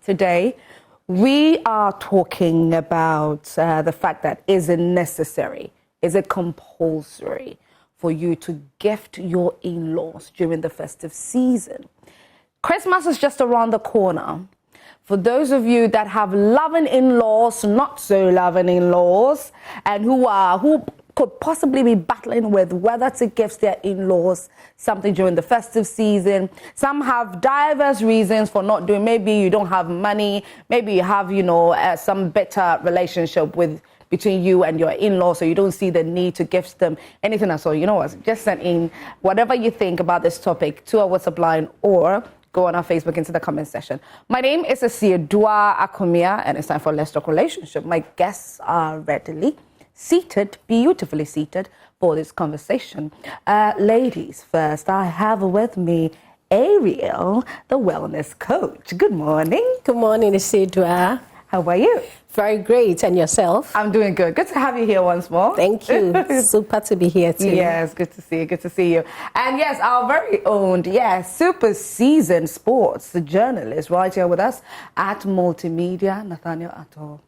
Today, we are talking about the fact that is it necessary, is it compulsory for you to gift your in-laws during the festive season? Christmas is just around the corner. For those of you that have loving in-laws, not so loving in-laws, and who could possibly be battling with whether to gift their in-laws something during the festive season. Some have diverse reasons for not doing. Maybe you don't have money. Maybe you have, some better relationship between you and your in-laws, so you don't see the need to gift them anything at all. You know what? Just send in whatever you think about this topic to our WhatsApp line or go on our Facebook into the comment section. My name is Dua Akumia, and it's time for Let's Talk Relationship. My guests are readily seated, beautifully seated for this conversation. Ladies first, I have with me Ariel, the wellness coach. Good morning. Good morning, Dua. How are you? Very great. And yourself? I'm doing good. Good to have you here once more. Thank you. Super to be here too. Yes, good to see you. Good to see you. And yes, our very own, super seasoned sports journalist right here with us at Multimedia, Nathaniel Atto.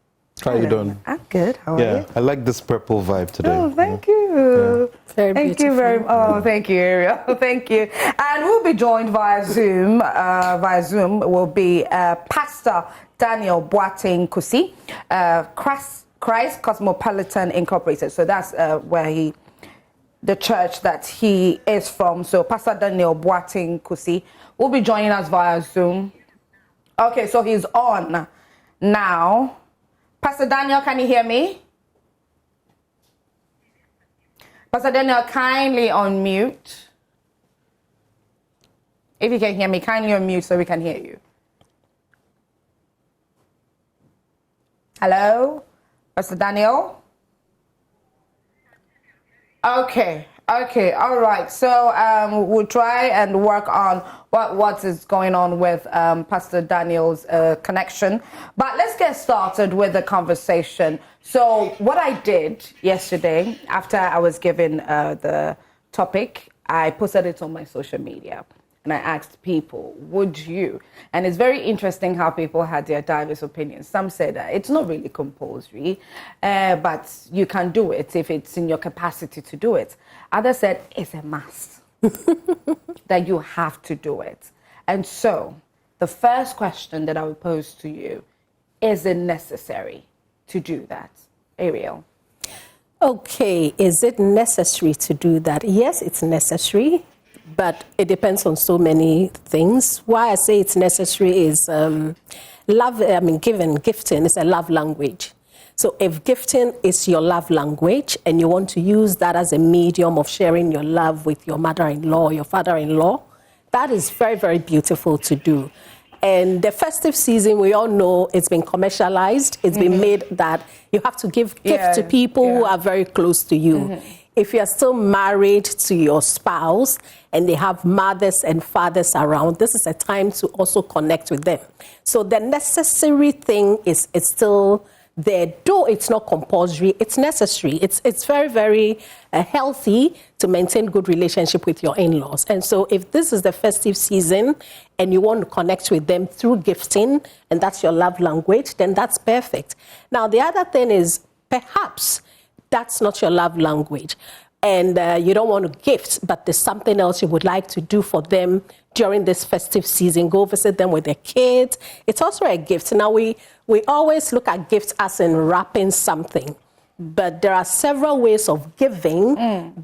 How you doing? I'm good. How are you? Yeah, I like this purple vibe today. Oh, thank you. Yeah. Very thank beautiful. you very much. Oh, thank you, Ariel. Thank you. And we'll be joined via Zoom. Will be Pastor Daniel Boateng Kusi, Christ Cosmopolitan Incorporated. So that's where the church that he is from. So Pastor Daniel Boateng Kusi will be joining us via Zoom. Okay, so he's on now. Pastor Daniel, can you hear me? Pastor Daniel, kindly unmute. If you can hear me, kindly unmute so we can hear you. Hello? Pastor Daniel? Okay, all right. So we'll try and work on what is going on with Pastor Daniel's connection. But let's get started with the conversation. So what I did yesterday, after I was given the topic, I posted it on my social media. And I asked people, would you? And it's very interesting how people had their diverse opinions. Some said it's not really compulsory, but you can do it if it's in your capacity to do it. Others said it's a must, that you have to do it. And so the first question that I would pose to you, is it necessary to do that? Ariel? Okay, is it necessary to do that? Yes, it's necessary. But it depends on so many things. Why I say it's necessary is gifting is a love language. So if gifting is your love language and you want to use that as a medium of sharing your love with your mother-in-law, your father-in-law, that is very, very beautiful to do. And the festive season, we all know it's been commercialized. It's been made that you have to give gifts to people who are very close to you. If you're still married to your spouse and they have mothers and fathers around, this is a time to also connect with them. So the necessary thing is still there. Though it's not compulsory, it's necessary. It's very, very healthy to maintain good relationship with your in-laws. And so if this is the festive season and you want to connect with them through gifting, and that's your love language, then that's perfect. Now, the other thing is perhaps that's not your love language, and you don't want to gift, but there's something else you would like to do for them during this festive season. Go visit them with their kids. It's also a gift. Now, we always look at gifts as in wrapping something, but there are several ways of giving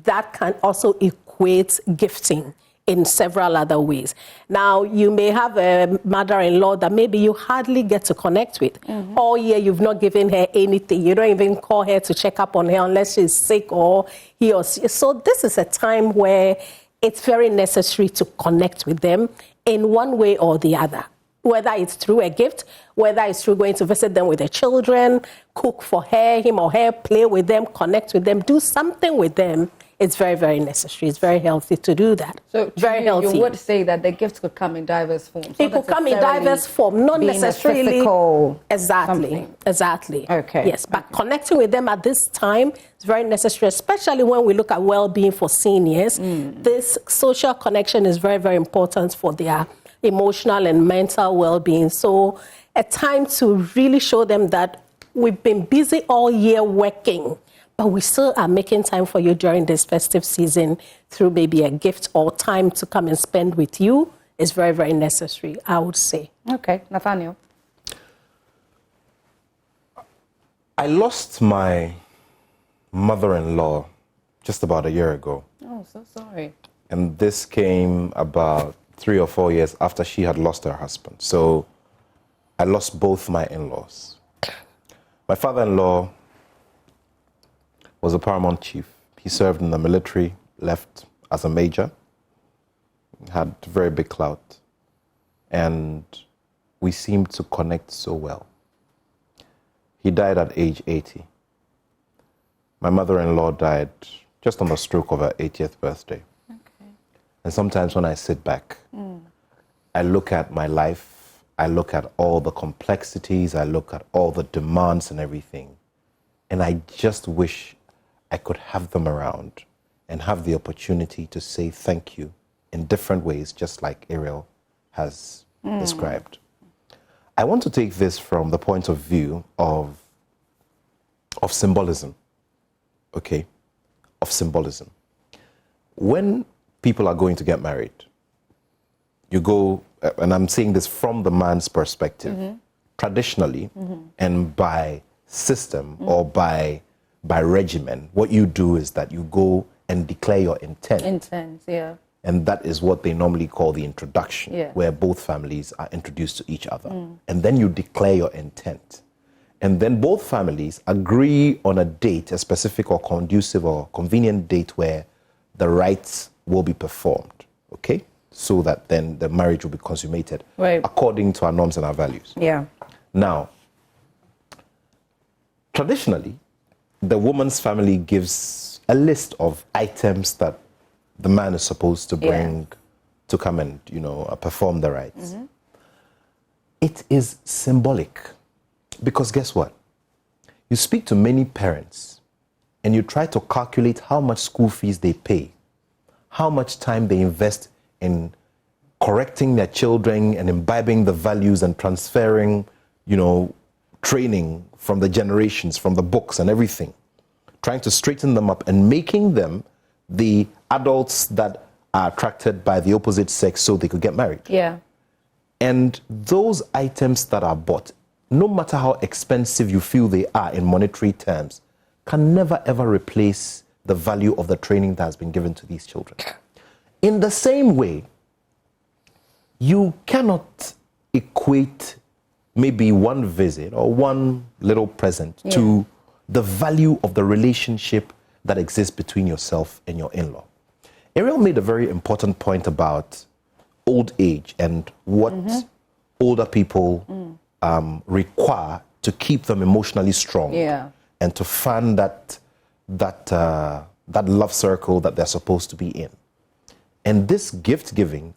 that can also equate gifting in several other ways. Now, you may have a mother-in-law that maybe you hardly get to connect with. All year, you've not given her anything. You don't even call her to check up on her unless she's sick or he or she. So this is a time where it's very necessary to connect with them in one way or the other, whether it's through a gift, whether it's through going to visit them with their children, cook for him or her, play with them, connect with them, do something with them. It's very, very necessary. It's very healthy to do that. So very healthy. You would say that the gifts could come in diverse forms. It could come in diverse form, not necessarily. Exactly. Okay. Yes, but connecting with them at this time is very necessary, especially when we look at well-being for seniors. This social connection is very, very important for their emotional and mental well-being. So a time to really show them that we've been busy all year working, but we still are making time for you during this festive season through maybe a gift or time to come and spend with you is very, very necessary, I would say. Okay, Nathaniel. I lost my mother-in-law just about a year ago. Oh, so sorry. And this came about 3 or 4 years after she had lost her husband. So I lost both my in-laws. My father-in-law was a paramount chief. He served in the military, left as a major, had very big clout, and we seemed to connect so well. He died at age 80. My mother-in-law died just on the stroke of her 80th birthday. Okay. And sometimes when I sit back, I look at my life, I look at all the complexities, I look at all the demands and everything, and I just wish I could have them around and have the opportunity to say thank you in different ways, just like Ariel has described. I want to take this from the point of view of symbolism, okay? Of symbolism. When people are going to get married, you go, and I'm saying this from the man's perspective, traditionally, and by system or by regimen, what you do is that you go and declare your intent. Intent, yeah. And that is what they normally call the introduction, Yeah. where both families are introduced to each other. And then you declare your intent. And then both families agree on a date, a specific or conducive or convenient date where the rites will be performed, okay? So that then the marriage will be consummated Right. according to our norms and our values. Yeah. Now, traditionally, the woman's family gives a list of items that the man is supposed to bring to come and, perform the rites. It is symbolic because guess what? You speak to many parents and you try to calculate how much school fees they pay, how much time they invest in correcting their children and imbibing the values and transferring, training from the generations, from the books and everything, trying to straighten them up and making them the adults that are attracted by the opposite sex so they could get married. Yeah. And those items that are bought, no matter how expensive you feel they are in monetary terms, can never ever replace the value of the training that has been given to these children. In the same way, you cannot equate maybe one visit or one little present to the value of the relationship that exists between yourself and your in-law. Ariel made a very important point about old age and what older people require to keep them emotionally strong and to fan that love circle that they're supposed to be in. And this gift giving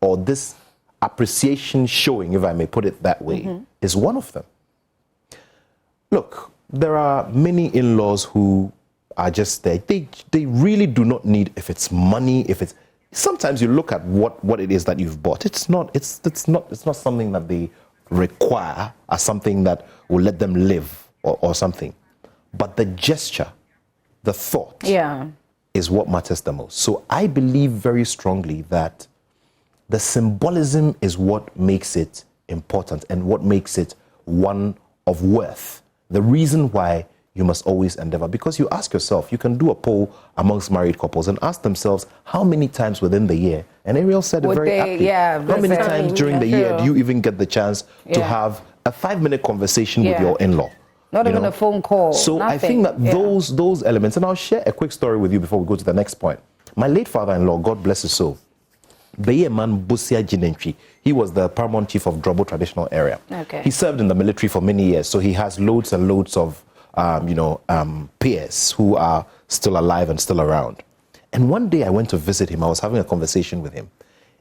or this appreciation showing, if I may put it that way, is one of them. Look, there are many in-laws who are just there. They really do not need, if it's money, if it's, sometimes you look at what it is that you've bought. It's not something that they require as something that will let them live or something. But the gesture, the thought is what matters the most. So I believe very strongly that the symbolism is what makes it important and what makes it one of worth. The reason why you must always endeavor, because you ask yourself, you can do a poll amongst married couples and ask themselves how many times within the year, and Ariel said it very aptly, how many times during the year do you even get the chance to have a 5-minute conversation with your in-law? Not even a phone call. So nothing. I think that those elements, and I'll share a quick story with you before we go to the next point. My late father-in-law, God bless his soul, Beyeman Busia Jinentri, he was the paramount chief of Drobo traditional area. Okay. He served in the military for many years, so he has loads and loads of peers who are still alive and still around. And one day I went to visit him. I was having a conversation with him,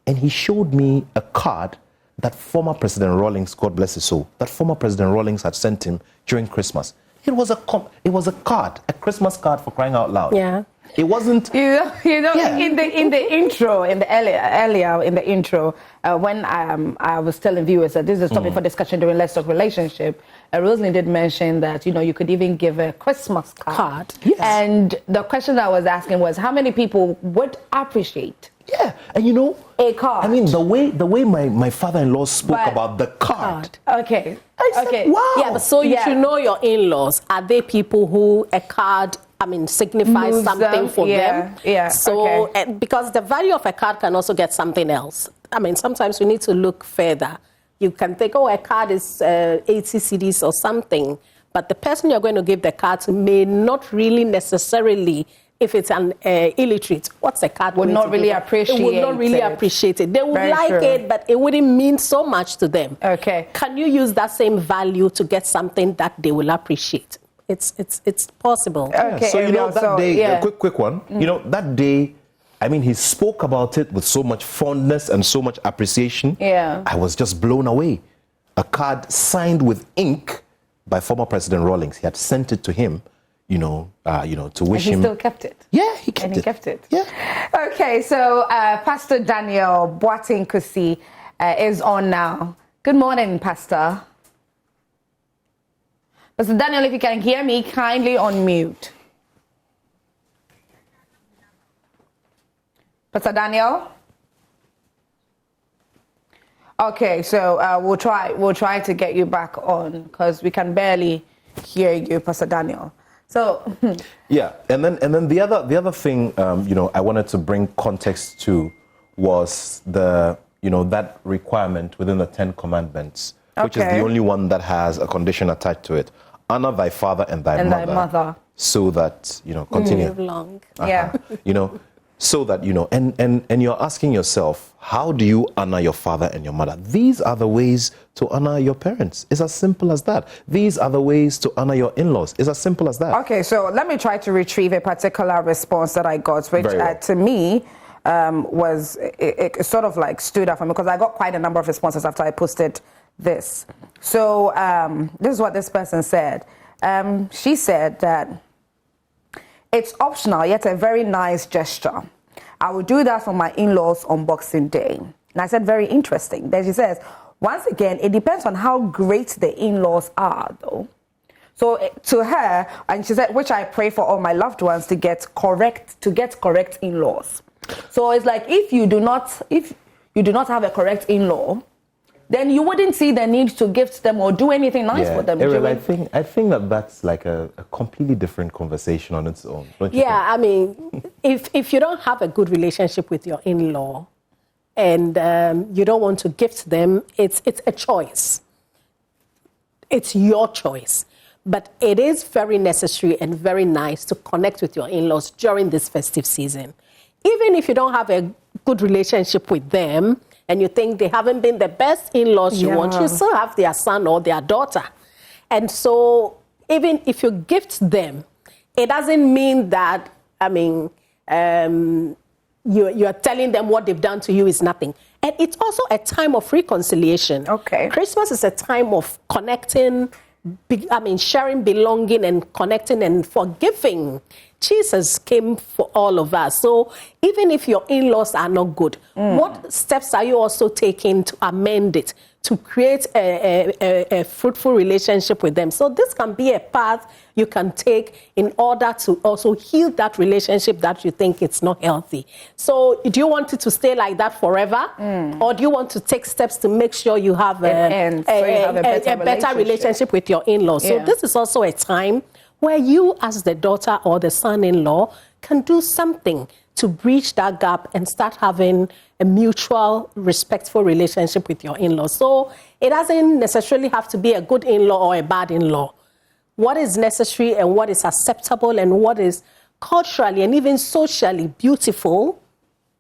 and he showed me a card that former President Rawlings, God bless his soul, that former President Rawlings had sent him during Christmas. It was a card, a Christmas card, for crying out loud. Yeah. It wasn't. Yeah. In the intro, in the earlier in the intro, when I was telling viewers that this is a topic for discussion during Let's Talk Relationship, Rosalind did mention that you could even give a Christmas card. Yes. And the question I was asking was, how many people would appreciate? Yeah, and a card. I mean, the way my father-in-law spoke about the card. Okay. I said, wow. Yeah, but so you should know your in-laws. Are they people who a card, signifies Moves something them. for them? Yeah. So, okay. because the value of a card can also get something else. Sometimes we need to look further. You can think, a card is 80 CDs or something, but the person you're going to give the card to may not really necessarily, if it's an illiterate, what's a card? Would not really appreciate it. Would not really appreciate it. They would Very like true. it, but it wouldn't mean so much to them. Okay. Can you use that same value to get something that they will appreciate? It's possible. Okay. So that day, yeah. a quick one. That day, he spoke about it with so much fondness and so much appreciation. Yeah. I was just blown away. A card signed with ink by former President Rawlings. He had sent it to him, to wish him. He still kept it. Yeah, he kept it. And he kept it. Yeah. Okay, so Pastor Daniel Boateng Kusi is on now. Good morning, Pastor. Pastor Daniel, if you can hear me, kindly unmute. Pastor Daniel? Okay, so we'll try to get you back on because we can barely hear you, Pastor Daniel. So yeah, and then the other thing I wanted to bring context to was the that requirement within the 10 Commandments, which is the only one that has a condition attached to it. Honor thy father and thy mother, so that continue live long. Yeah. So that and you're asking yourself, how do you honor your father and your mother? These are the ways to honor your parents. It's as simple as that. These are the ways to honor your in-laws. It's as simple as that. Okay, so let me try to retrieve a particular response that I got, which to me was it sort of like stood out for me because I got quite a number of responses after I posted this. So this is what this person said. She said that it's optional, yet a very nice gesture. I will do that for my in-laws on Boxing Day. And I said, very interesting. Then she says, once again, it depends on how great the in-laws are, though. So to her, and she said, which I pray for all my loved ones to get correct in-laws. So it's like if you do not have a correct in-law, then you wouldn't see the need to gift them or do anything nice for them. Ariel, I think that's like a completely different conversation on its own. Don't you think? If you don't have a good relationship with your in-law and you don't want to gift them, it's a choice. It's your choice. But it is very necessary and very nice to connect with your in-laws during this festive season. Even if you don't have a good relationship with them, and you think they haven't been the best in-laws you want, you still have their son or their daughter. And so even if you gift them, it doesn't mean that, you're telling them what they've done to you is nothing. And it's also a time of reconciliation. Okay. Christmas is a time of connecting, sharing, belonging, and connecting and forgiving. Jesus came for all of us. So even if your in-laws are not good, what steps are you also taking to amend it, to create a fruitful relationship with them? So this can be a path you can take in order to also heal that relationship that you think it's not healthy. So do you want it to stay like that forever? Or do you want to take steps to make sure you have a better relationship with your in-laws? So this is also a time where you as the daughter or the son-in-law can do something to bridge that gap and start having a mutual, respectful relationship with your in-law. So it doesn't necessarily have to be a good in-law or a bad in-law. What is necessary and what is acceptable and what is culturally and even socially beautiful,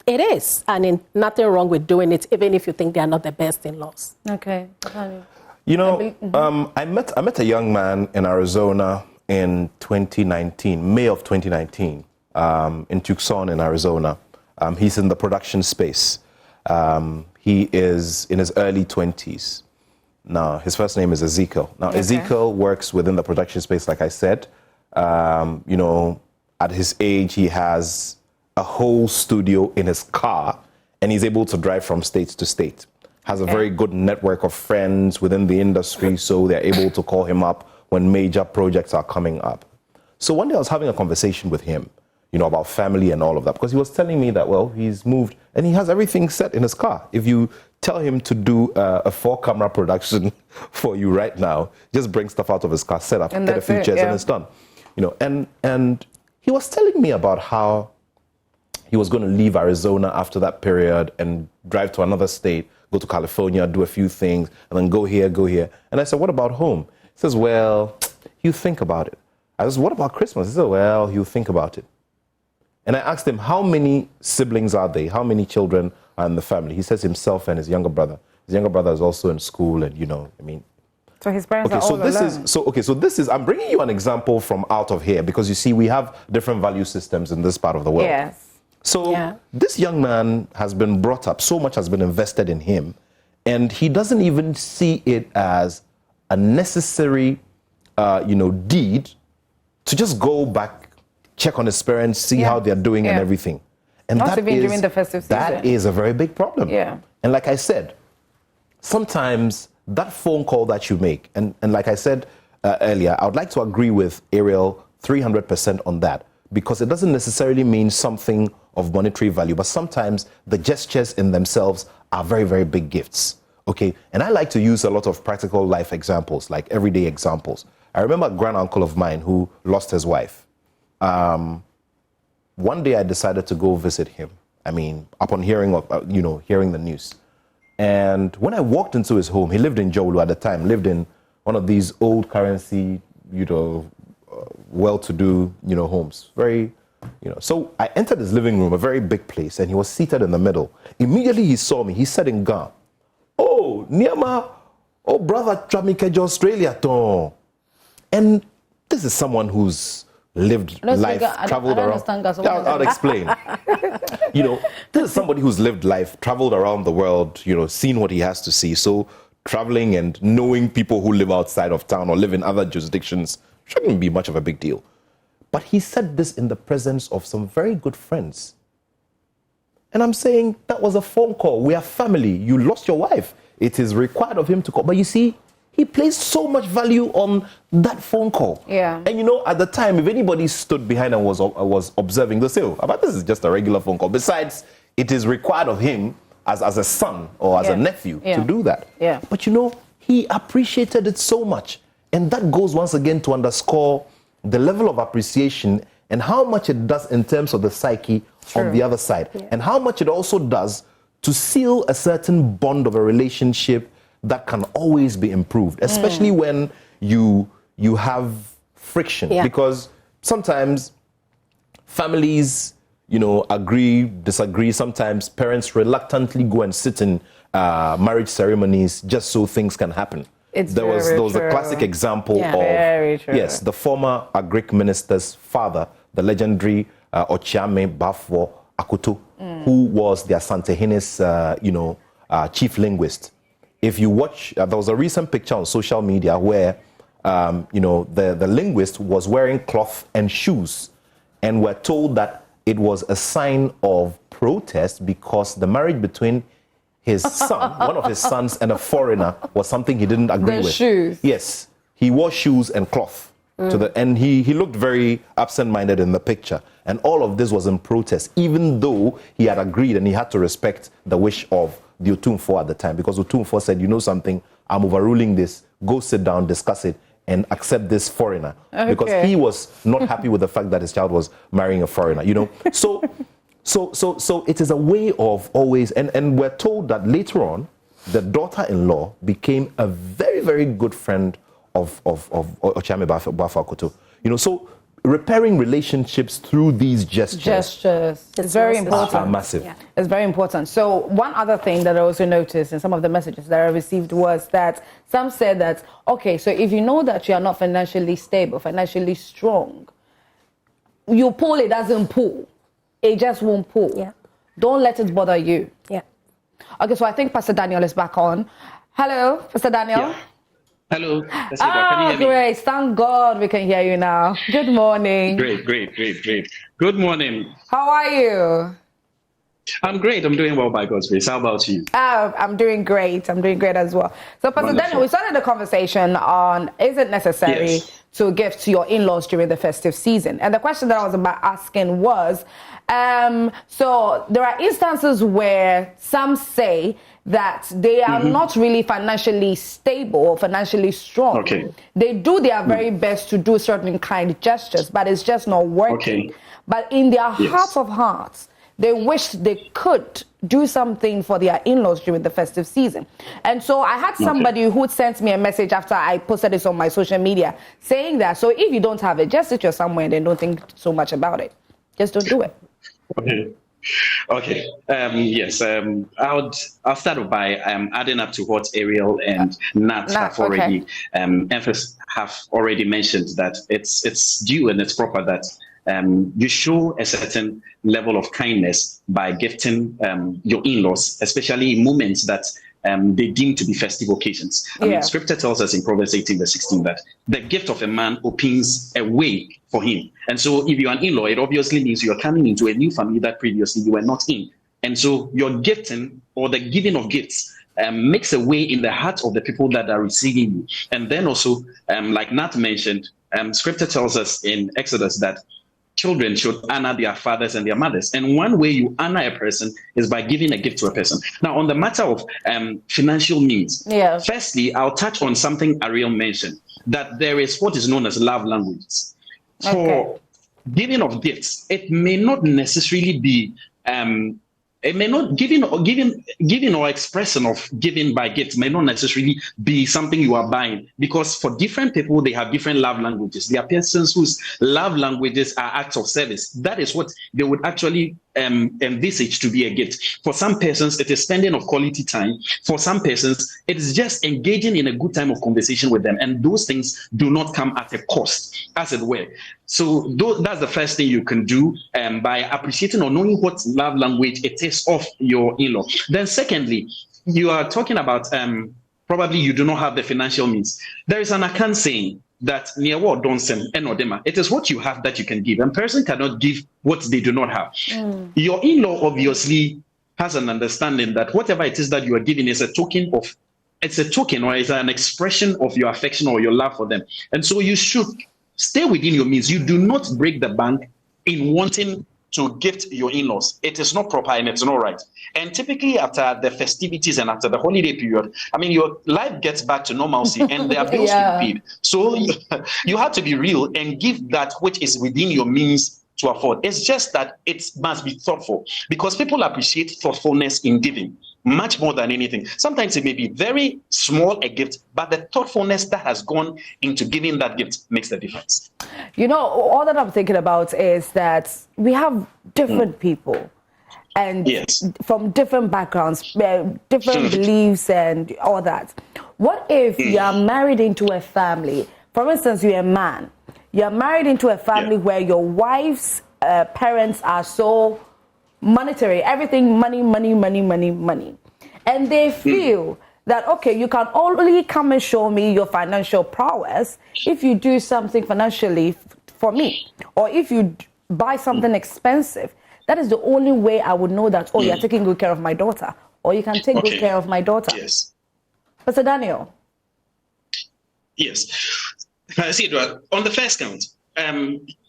it is. And nothing wrong with doing it, even if you think they are not the best in-laws. Okay. I met a young man in Arizona in 2019, May of 2019, in Tucson in Arizona. He's in the production space. He is in his early 20s. Now, his first name is Ezekiel. Now, Ezekiel works within the production space, like I said. I at his age, he has a whole studio in his car, and he's able to drive from state to state. Has a very good network of friends within the industry, so they're able to call him up when major projects are coming up. So one day I was having a conversation with him, you know, about family and all of that, because he was telling me that, well, he's moved and he has everything set in his car. If you tell him to do a 4-camera production for you right now, just bring stuff out of his car, set up, and get a few chairs, and it's done. You know, and he was telling me about how he was going to leave Arizona after that period and drive to another state, go to California, do a few things, and then go here, go here. And I said, what about home? He says, well, you think about it. I said, what about Christmas? He said, well, you think about it. And I asked him, how many siblings are they? How many children are in the family? He says himself and his younger brother. His younger brother is also in school, and, you know, I mean. So his parents are all alone. So this is, I'm bringing you an example from out of here, because you see, we have different value systems in this part of the world. Yes. So this young man has been brought up, so much has been invested in him, and he doesn't even see it as a necessary, deed to just go back, check on his parents, see how they're doing and everything. And not even during the festive season. That is a very big problem. Yeah. And like I said, sometimes that phone call that you make, and like I said earlier, I would like to agree with Ariel 300% on that, because it doesn't necessarily mean something of monetary value, but sometimes the gestures in themselves are very, very big gifts. Okay, and I like to use a lot of practical life examples, like everyday examples. I remember a grand uncle of mine who lost his wife. One day I decided to go visit him. I mean, upon hearing hearing the news. And when I walked into his home, he lived in Jowlu at the time, lived in one of these old currency, well-to-do, homes. Very, So I entered his living room, a very big place, and he was seated in the middle. Immediately he saw me. He said in Ga, "Oh, Niama, oh brother, Tramikejo Australia, ton." And this is someone who's lived life, traveled around. I'll explain. This is somebody who's lived life, traveled around the world, seen what he has to see. So traveling and knowing people who live outside of town or live in other jurisdictions shouldn't be much of a big deal. But he said this in the presence of some very good friends. And I'm saying, that was a phone call. We are family. You lost your wife. It is required of him to call. But you see, he placed so much value on that phone call. Yeah. And at the time, if anybody stood behind and was observing, they'll say, but this is just a regular phone call. Besides, it is required of him as a son or as a nephew to do that. Yeah. But he appreciated it so much. And that goes once again to underscore the level of appreciation and how much it does in terms of the psyche on the other side. Yeah. And how much it also does to seal a certain bond of a relationship that can always be improved, especially when you have friction. Yeah. Because sometimes families, agree, disagree. Sometimes parents reluctantly go and sit in marriage ceremonies just so things can happen. There was a classic example of the former Agric minister's father, the legendary Ochiame Bafo Akuto, who was the Asante-Hene's chief linguist. If you watch, there was a recent picture on social media where the linguist was wearing cloth and shoes, and we're told that it was a sign of protest because the marriage between his son, one of his sons, and a foreigner was something he didn't agree with. Shoes. Yes, he wore shoes and cloth. And he looked very absent-minded in the picture. And all of this was in protest, even though he had agreed and he had to respect the wish of the Otumfo at the time. Because Otumfo said, something, I'm overruling this, go sit down, discuss it, and accept this foreigner. Okay. Because he was not happy with the fact that his child was marrying a foreigner, So it is a way of always, and we're told that later on, the daughter-in-law became a very, very good friend of Ochiame Bafo Akuto. So repairing relationships through these gestures. It's very important. Are massive. Yeah. It's very important. So one other thing that I also noticed in some of the messages that I received was that some said that, okay, so if you know that you are not financially stable, financially strong, you pull, it doesn't pull. It just won't pull. Yeah. Don't let it bother you. Yeah. Okay, so I think Pastor Daniel is back on. Hello, Pastor Daniel. Yeah. Hello, Festive. Can you Oh, hear me? great. Thank God we can hear you now. Good morning. Great, great, great, great. Good morning. How are you? I'm great. I'm doing well by God's grace. How about you? Oh, I'm doing great. I'm doing great as well. So, Pastor Daniel, we Wonderful. started the conversation on is it necessary Yes. to give to your in-laws during the festive season? And the question that I was about asking was, so there are instances where some say that they are not really financially stable or financially strong. Okay. They do their very best to do certain kind gestures, but it's just not working. Okay. But in their Yes. heart of hearts, they wished they could do something for their in-laws during the festive season. And so I had somebody who sent me a message after I posted this on my social media saying that, so if you don't have it, just sit you somewhere and then don't think so much about it. Just don't do it. Okay. Okay. Yes. I'll start by adding up to what Ariel and Nat have already have already mentioned, that it's due and it's proper that you show a certain level of kindness by gifting your in-laws, especially in moments that they deem to be festive occasions. I mean, Scripture tells us in Proverbs 18, verse 16, that the gift of a man opens a way for him. And so if you're an in-law, it obviously means you're coming into a new family that previously you were not in. And so your gifting or the giving of gifts makes a way in the heart of the people that are receiving you. And then also, like Nat mentioned, Scripture tells us in Exodus that children should honor their fathers and their mothers. And one way you honor a person is by giving a gift to a person. Now, on the matter of financial means, firstly, I'll touch on something Ariel mentioned, that there is what is known as love languages. For giving of gifts, it may not necessarily be it may not giving or expression of giving by gifts may not necessarily be something you are buying, because for different people they have different love languages. There are persons whose love languages are acts of service. That is what they would actually envisage to be a gift. For some persons, it is spending of quality time. For some persons, it is just engaging in a good time of conversation with them, and those things do not come at a cost, as it were. So that's the first thing you can do by appreciating or knowing what love language it is of your in-law. Then secondly, you are talking about probably you do not have the financial means. There is an Akan saying that near what don't send enodema. It is what you have that you can give. And person cannot give what they do not have. Your in-law obviously has an understanding that whatever it is that you are giving is a token or is an expression of your affection or your love for them. And so you should stay within your means. You do not break the bank in wanting to gift your in-laws. It is not proper and it's not right. And typically after the festivities and after the holiday period, I mean, your life gets back to normalcy and there are bills to be paid. So you have to be real and give that which is within your means to afford. It's just that it must be thoughtful, because people appreciate thoughtfulness in giving much more than anything. Sometimes it may be very small a gift, but the thoughtfulness that has gone into giving that gift makes the difference. You know, all that I'm thinking about is that we have different people and from different backgrounds, different beliefs and all that. What if you are married into a family? For instance, you're a man. You're married into a family where your wife's parents are so monetary, everything money. And they feel that, okay, you can only come and show me your financial prowess if you do something financially for me. Or if you buy something expensive. That is the only way I would know that, oh, you're taking good care of my daughter. Or you can take good care of my daughter. Yes. Pastor Daniel. Yes. See, on the first count,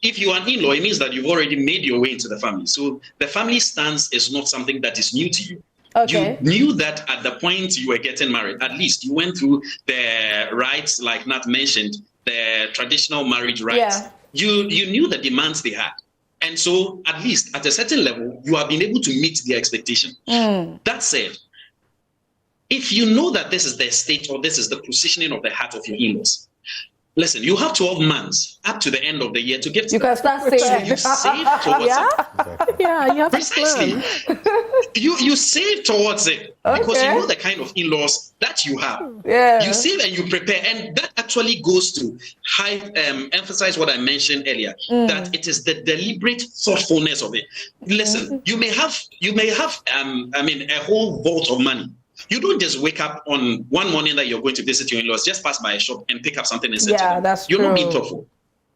if you are an in-law, it means that you've already made your way into the family. So the family stance is not something that is new to you. You knew that at the point you were getting married. At least you went through the rites, like Nat mentioned, the traditional marriage rites. You knew the demands they had. And so at least at a certain level, you have been able to meet the expectation. That said, if you know that this is the state or this is the positioning of the heart of your in-laws, listen, you have 12 months up to the end of the year to give to you them. can start saving. So you save towards it. Yeah, you have Precisely. to plan. You save towards it because you know the kind of in-laws that you have. You save and you prepare, and that actually goes to emphasize what I mentioned earlier, that it is the deliberate thoughtfulness of it. Listen, you may have a whole vault of money, You don't just wake up on one morning that you're going to visit your in-laws, just pass by a shop and pick up something and send to them. That's You're true. not being thoughtful.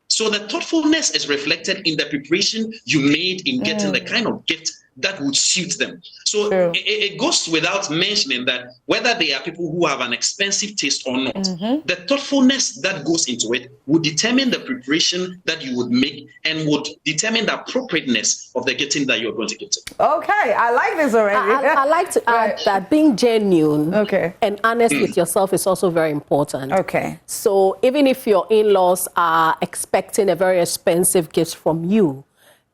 So the thoughtfulness is reflected in the preparation you made in getting the kind of gift that would suit them. So it goes without mentioning that whether they are people who have an expensive taste or not, the thoughtfulness that goes into it would determine the preparation that you would make and would determine the appropriateness of the gifting that you're going to give them. Okay, I like this already. I like to add that being genuine and honest with yourself is also very important. Okay. So even if your in-laws are expecting a very expensive gift from you,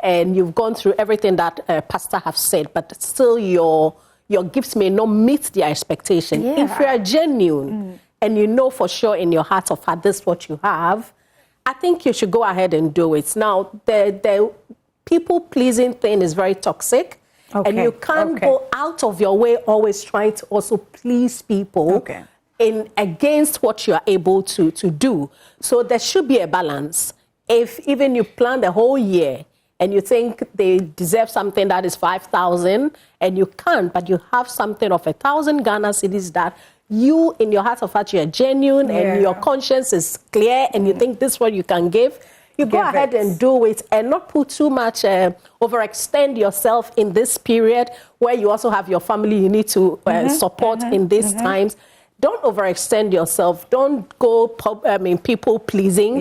and you've gone through everything that Pastor have said, but still your gifts may not meet their expectation. If you are genuine and you know for sure in your heart of heart this is what you have, I think you should go ahead and do it. Now, the people-pleasing thing is very toxic, and you can't go out of your way always trying to also please people in against what you are able to do. So there should be a balance. If even you plan the whole year, and you think they deserve something that is 5,000, and you can't, but you have something of 1,000 Ghana cedis that you, in your heart of heart, you're genuine and your conscience is clear, and you think this is what you can give, you go ahead and do it, and not put too much, overextend yourself in this period where you also have your family you need to support in these times. Don't overextend yourself. Don't go, people pleasing.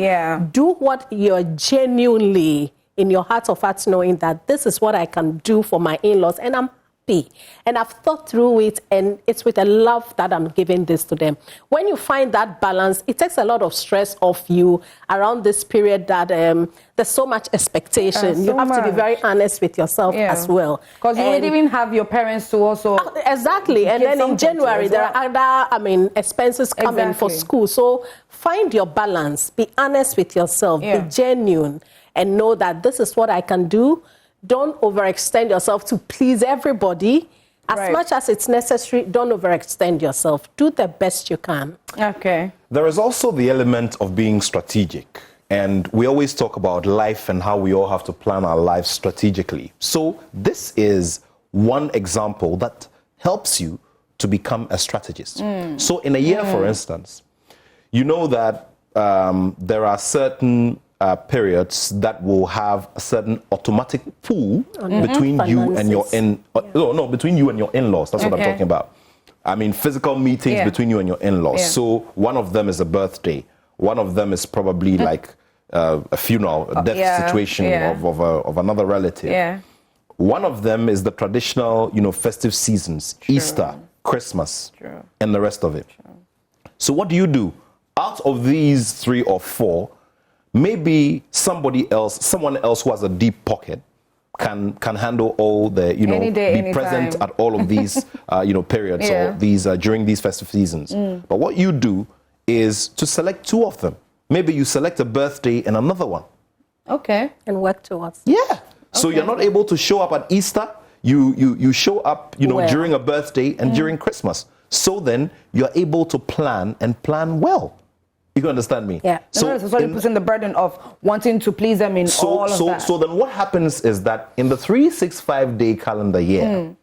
Do what you're genuinely in your heart of hearts, knowing that this is what I can do for my in-laws, and I'm happy. And I've thought through it, and it's with a love that I'm giving this to them. When you find that balance, it takes a lot of stress off you around this period that there's so much expectation. You have to be very honest with yourself as well. Because you would even have your parents to also... Exactly. And then in January, there are other, expenses coming for school. So find your balance. Be honest with yourself. Be genuine. And know that this is what I can do. Don't overextend yourself to please everybody. As much as it's necessary, don't overextend yourself. Do the best you can. Okay. There is also the element of being strategic. And we always talk about life and how we all have to plan our lives strategically. So this is one example that helps you to become a strategist. So in a year, for instance, you know that there are certain periods that will have a certain automatic pool between you and your between you and your in-laws. That's what I'm talking about. I mean, physical meetings between you and your in-laws. So one of them is a birthday. One of them is probably like a funeral, a death situation of another relative. One of them is the traditional, festive seasons, Easter, Christmas, and the rest of it. So what do? Out of these 3 or 4, maybe someone else who has a deep pocket can handle all the, be present at all of these, periods or these during these festive seasons. But what you do is to select 2 of them. Maybe you select a birthday and another one. Okay. And work towards. Yeah. So you're not able to show up at Easter. You show up, during a birthday and during Christmas. So then you're able to plan well. You can understand me? Yeah. So you're putting the burden of wanting to please them in all of that. So then what happens is that in the 365-day calendar year,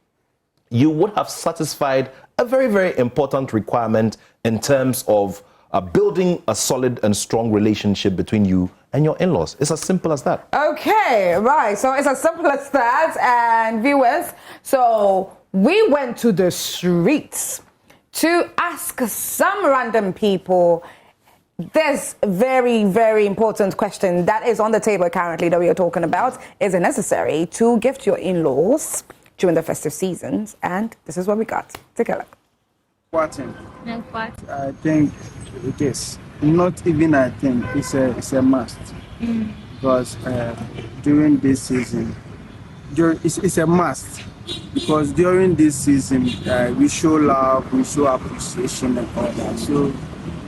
you would have satisfied a very, very important requirement in terms of building a solid and strong relationship between you and your in-laws. It's as simple as that. Okay, right. So it's as simple as that. And viewers, so we went to the streets to ask some random people this very, very important question that is on the table currently that we are talking about. Is it necessary to gift your in-laws during the festive seasons? And this is what we got. Take a look. I think it is. Not even I think, it's a must. Because during this season, it's a must. Because during this season, we show love, we show appreciation and all that. So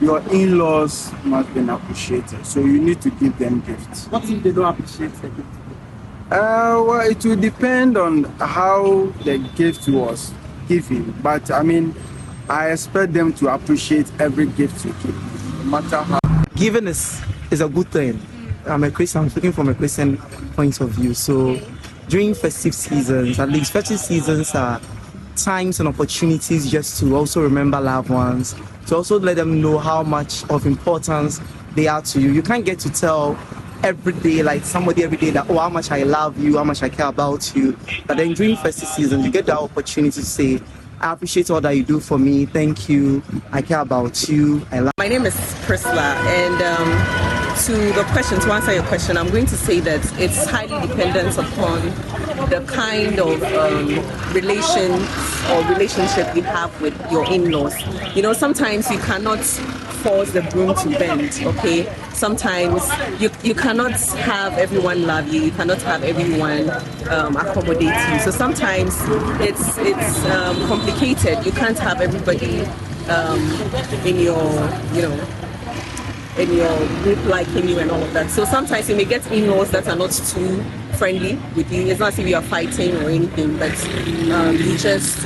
your in-laws must be appreciated. So you need to give them gifts. What if they don't appreciate the gift? Well, it will depend on how the gift was given. But I mean, I expect them to appreciate every gift you give, no matter how. Giving is a good thing. I'm a Christian. I'm speaking from a Christian point of view. So during festive seasons, at least festive seasons are times and opportunities just to also remember loved ones, to also let them know how much of importance they are to you. You can't get to tell every day, like somebody every day, that, oh, how much I love you, how much I care about you. But then during festive season, you get that opportunity to say, I appreciate all that you do for me. Thank you. I care about you. I love. My name is Priscilla, and to answer your question, I'm going to say that it's highly dependent upon the kind of relationship you have with your in-laws. You know, sometimes you cannot force the broom to bend, okay? Sometimes you cannot have everyone love you, you cannot have everyone accommodate you. So sometimes it's complicated. You can't have everybody in your group liking you and all of that. So sometimes you may get in-laws that are not too friendly with you. It's not as if you are fighting or anything, but you just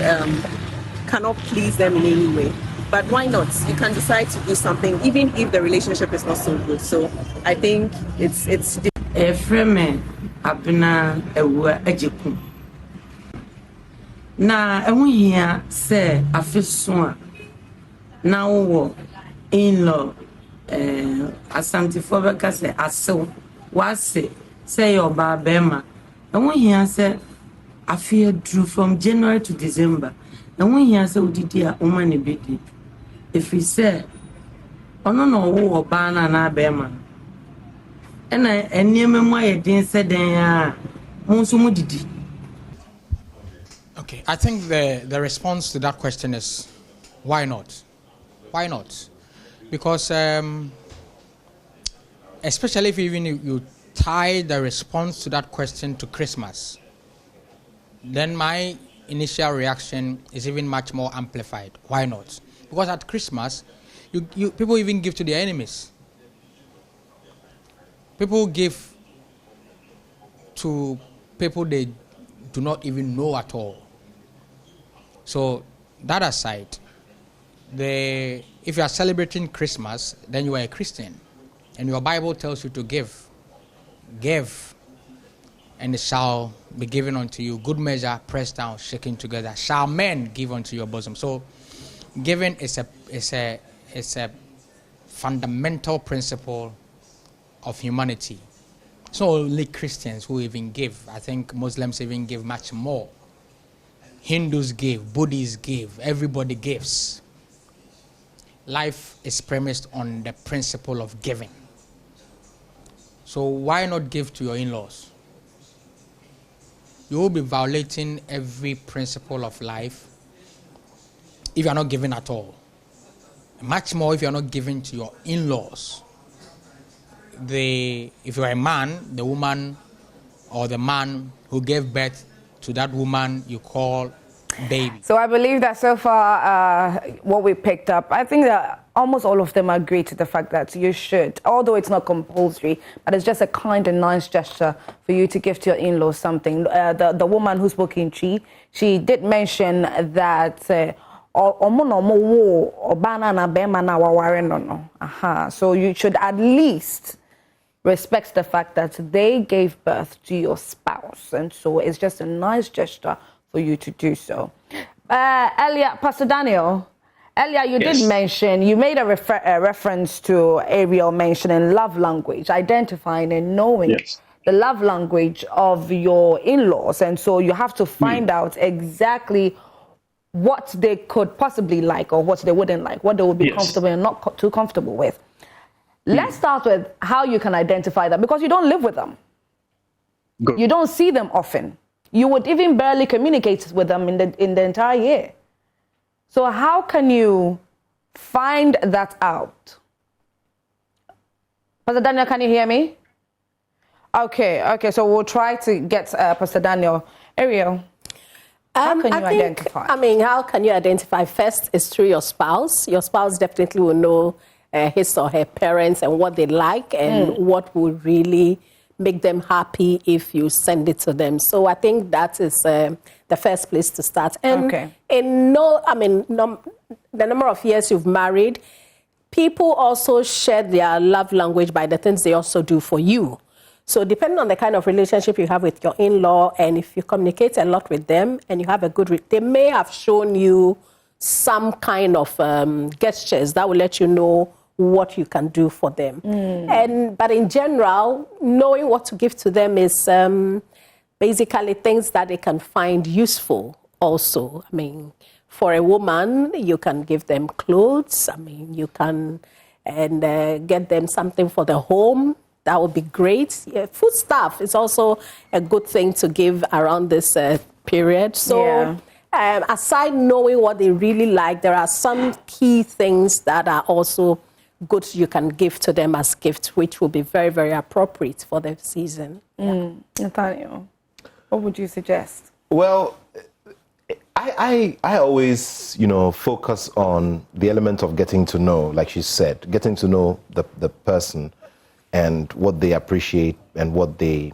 cannot please them in any way. But why not? You can decide to do something even if the relationship is not so good. So I think it's Efreme abena ewa ejeku. Na ehu hia se afeso a na wo in-law asantifo beka se asew wase say your bema. Ehu hia se afia drew from January to December. Ehu hia se odidi a oma ne bedi. If we say ono no wo oba na bema. And Okay, I think the response to that question is why not? Why not? Because especially if you tie the response to that question to Christmas, then my initial reaction is even much more amplified. Why not? Because at Christmas, people even give to their enemies. People give to people they do not even know at all. So that aside, if you are celebrating Christmas, then you are a Christian. And your Bible tells you to give. Give, and it shall be given unto you. Good measure, pressed down, shaken together. Shall men give unto your bosom? So giving is a fundamental principle of humanity. It's not only Christians who even give. I think Muslims even give much more. Hindus give, Buddhists give, everybody gives. Life is premised on the principle of giving. So why not give to your in-laws? You will be violating every principle of life if you are not giving at all. Much more if you are not giving to your in-laws. If you are a man, the woman or the man who gave birth to that woman you call baby. So I believe that so far what we picked up, I think that almost all of them agree to the fact that you should, although it's not compulsory, but it's just a kind and nice gesture for you to give to your in-laws something. The woman who spoke in Chi, she did mention that so you should at least respect the fact that they gave birth to your spouse, and so it's just a nice gesture for you to do so. Earlier, Pastor Daniel, you did mention, you made a reference to Ariel mentioning love language, identifying and knowing the love language of your in-laws, and so you have to find out exactly what they could possibly like or what they wouldn't like, what they would be comfortable and not too comfortable with. Let's start with how you can identify that, because you don't live with them. Good. You don't see them often. You would even barely communicate with them in the entire year. So how can you find that out? Pastor Daniel, can you hear me? Okay, so we'll try to get Pastor Daniel. Ariel, how can you identify? How can you identify? First is through your spouse. Your spouse definitely will know his or her parents and what they like and what would really make them happy if you send it to them. So I think that is the first place to start. And the number of years you've married, people also share their love language by the things they also do for you. So depending on the kind of relationship you have with your in-law, and if you communicate a lot with them and you have a good, they may have shown you some kind of gestures that will let you know what you can do for them. But in general, knowing what to give to them is basically things that they can find useful also. I mean, for a woman, you can give them clothes. I mean, you can get them something for the home. That would be great. Yeah, food stuff is also a good thing to give around this period. So aside knowing what they really like, there are some key things that are also good you can give to them as gifts, which will be very, very appropriate for the season. Nathaniel, what would you suggest? Well, I always, focus on the element of getting to know, like she said, getting to know the person and what they appreciate and what they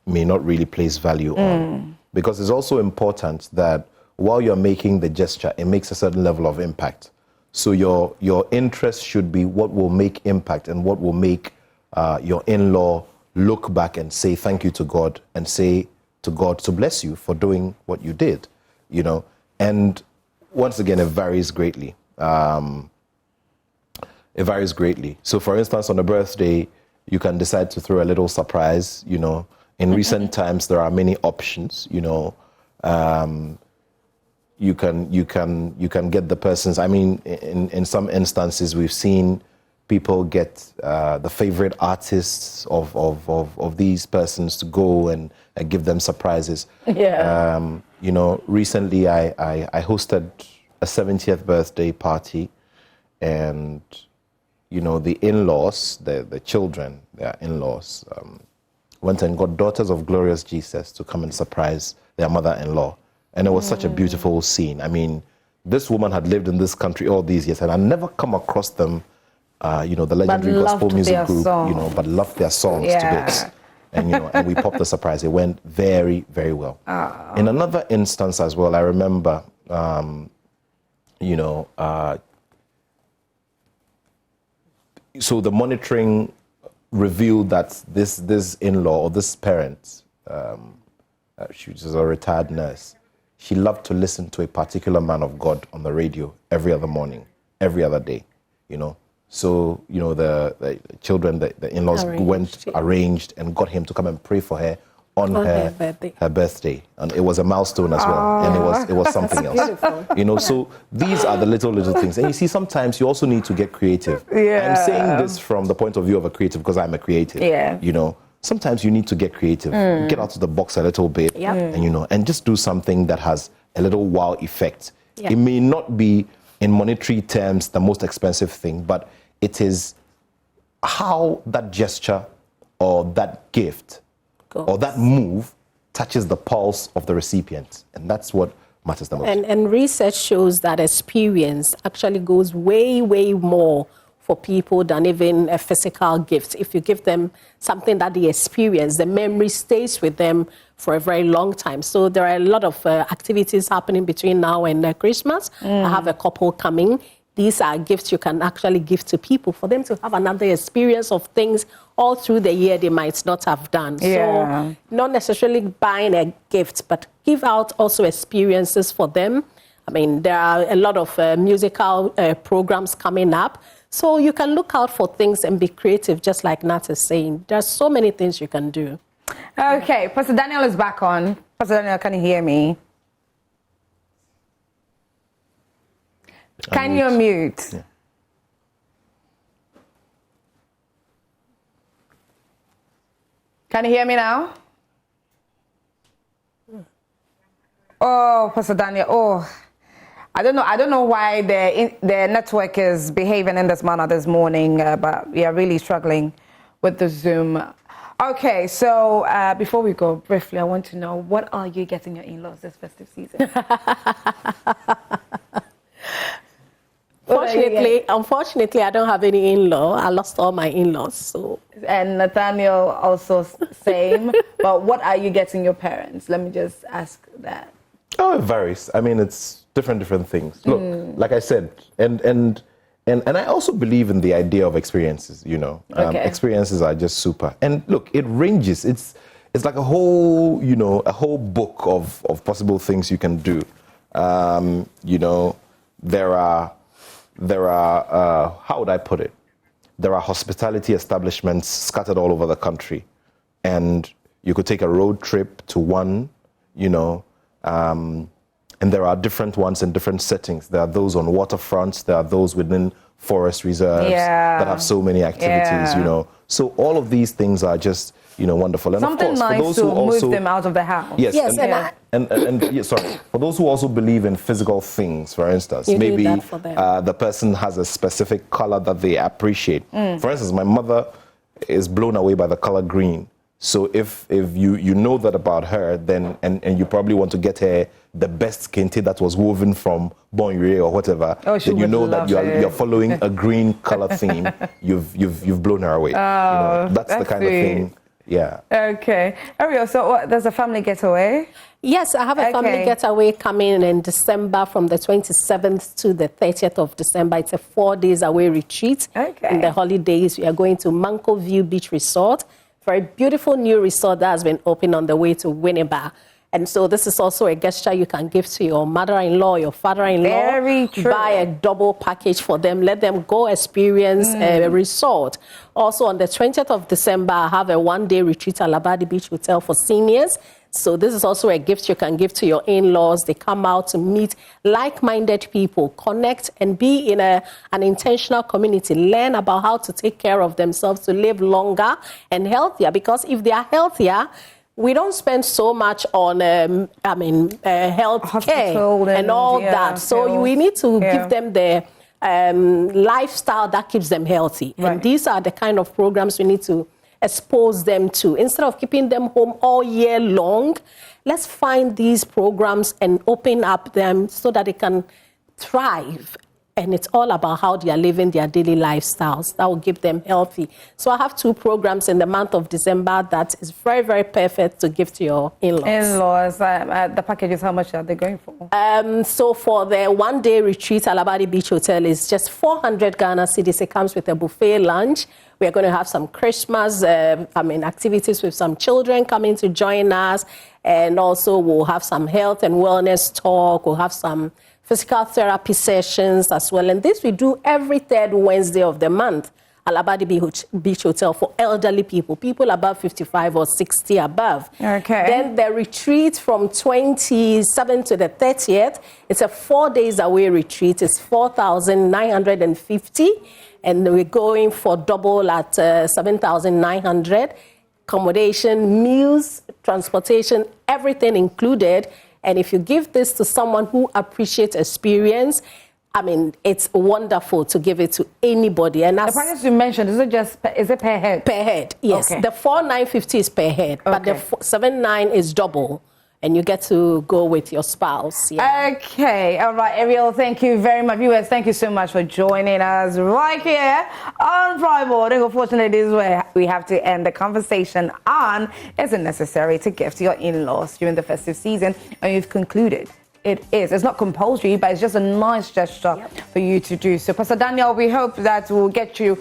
may not really place value on. Because it's also important that while you're making the gesture, it makes a certain level of impact. So your interest should be what will make impact and what will make your in-law look back and say thank you to God and say to God to bless you for doing what you did, And once again, it varies greatly. It varies greatly. So for instance, on a birthday, you can decide to throw a little surprise, In recent times, there are many options, You can get the person's. I mean, in some instances, we've seen people get the favorite artists of these persons to go and give them surprises. Recently I hosted a 70th birthday party, and the in-laws, the children, their in-laws, went and got Daughters of Glorious Jesus to come and surprise their mother-in-law. And it was such a beautiful scene. I mean, this woman had lived in this country all these years, and I never come across them, the legendary gospel music group, but loved their songs to bits. And, and we popped the surprise. It went very, very well. In another instance as well, I remember, so the monitoring revealed that this in-law or this parent, she was a retired nurse, she loved to listen to a particular man of God on the radio every other morning, every other day, So, the children, the in-laws arranged and got him to come and pray for her on her birthday. And it was a milestone as well. And it was something else. Beautiful. So these are the little things. And you see, sometimes you also need to get creative. I'm saying this from the point of view of a creative because I'm a creative. Sometimes you need to get creative, get out of the box a little bit, and and just do something that has a little wow effect. It may not be in monetary terms the most expensive thing, but it is how that gesture or that gift or that move touches the pulse of the recipient, and that's what matters the most. And research shows that experience actually goes way, way more for people than even a physical gift. If you give them something that they experience, the memory stays with them for a very long time. So there are a lot of activities happening between now and Christmas. I have a couple coming. These are gifts you can actually give to people for them to have another experience of things all through the year they might not have done. So not necessarily buying a gift, but give out also experiences for them. I mean, there are a lot of musical programs coming up. So you can look out for things and be creative, just like Nat is saying. There's so many things you can do. Okay, Pastor Daniel is back on. Pastor Daniel, can you hear me? Can you mute? Yeah. Can you hear me now? Oh, Pastor Daniel. Oh, I don't know why the network is behaving in this manner this morning, but we are really struggling with the Zoom. Okay, so before we go, briefly, I want to know, what are you getting your in-laws this festive season? Unfortunately, I don't have any in-law. I lost all my in-laws. So. And Nathaniel also same. But what are you getting your parents? Let me just ask that. Oh, it varies. I mean, it's different things. Look, like I said, and And I also believe in the idea of experiences, you know. Experiences are just super. And look, it ranges. It's like a whole, you know, a whole book of possible things you can do. You know, there are how would I put it? There are hospitality establishments scattered all over the country. And you could take a road trip to one, you know, and there are different ones in different settings. There are those on waterfronts. There are those within forest reserves that have so many activities, you know. So all of these things are just, you know, wonderful. And something of course, nice for those to who also, move them out of the house. Yes, sorry. For those who also believe in physical things, for instance, maybe the person has a specific color that they appreciate. For instance, my mother is blown away by the color green. So if you know that about her, then and you probably want to get her the best kente that was woven from Bonure or whatever, then you know that you're following a green color theme. You've blown her away. You know, that's the kind of thing. Yeah. Okay. Ariel, so there's a family getaway? Yes, I have a family getaway coming in December from the 27th to the 30th of December. It's a 4 days away retreat. In the holidays, we are going to Manko View Beach Resort for a beautiful new resort that has been opened on the way to Winneba. And so this is also a gesture you can give to your mother-in-law, your father-in-law. Very true. Buy a double package for them. Let them go experience a resort. Also on the 20th of December, I have a one-day retreat at Labadi Beach Hotel for seniors. So this is also a gift you can give to your in-laws. They come out to meet like-minded people, connect, and be in an intentional community. Learn about how to take care of themselves to live longer and healthier. Because if they are healthier, we don't spend so much on, health care and all that. So we need to give them the lifestyle that keeps them healthy. And these are the kind of programs we need to expose them to. Instead of keeping them home all year long, let's find these programs and open up them so that they can thrive. And it's all about how they are living their daily lifestyles. That will keep them healthy. So I have 2 programs in the month of December that is very, very perfect to give to your in-laws. In-laws, the packages, how much are they going for? So for the one-day retreat at Labadi Beach Hotel is just 400 Ghana cedis. It comes with a buffet lunch. We are going to have some Christmas activities with some children coming to join us. And also we'll have some health and wellness talk. We'll have some physical therapy sessions as well. And this we do every 3rd Wednesday of the month at Labadi Beach Hotel for elderly people, people above 55 or 60 above. Then the retreat from 27th to the 30th, it's a 4 days away retreat. It's 4,950. And we're going for double at 7,900. Accommodation, meals, transportation, everything included. And if you give this to someone who appreciates experience, I mean, it's wonderful to give it to anybody. And that's, the price you mentioned, is it per head? Per head, yes. The 4,950 is per head, but the 7,900 is double. And you get to go with your spouse. Okay, all right, Ariel, thank you very much. Viewers, thank you so much for joining us right here on Prime Morning. Unfortunately, this is where we have to end the conversation on is it necessary to gift your in-laws during the festive season? And you've concluded it is. It's not compulsory, but it's just a nice gesture for you to do. So, Pastor Daniel, we hope that we'll catch you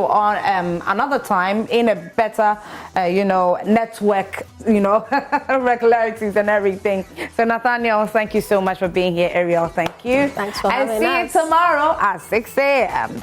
on another time in a better, network, regularities and everything. So, Nathaniel, thank you so much for being here. Ariel, thank you. Thanks for having us. And see you tomorrow at 6 a.m.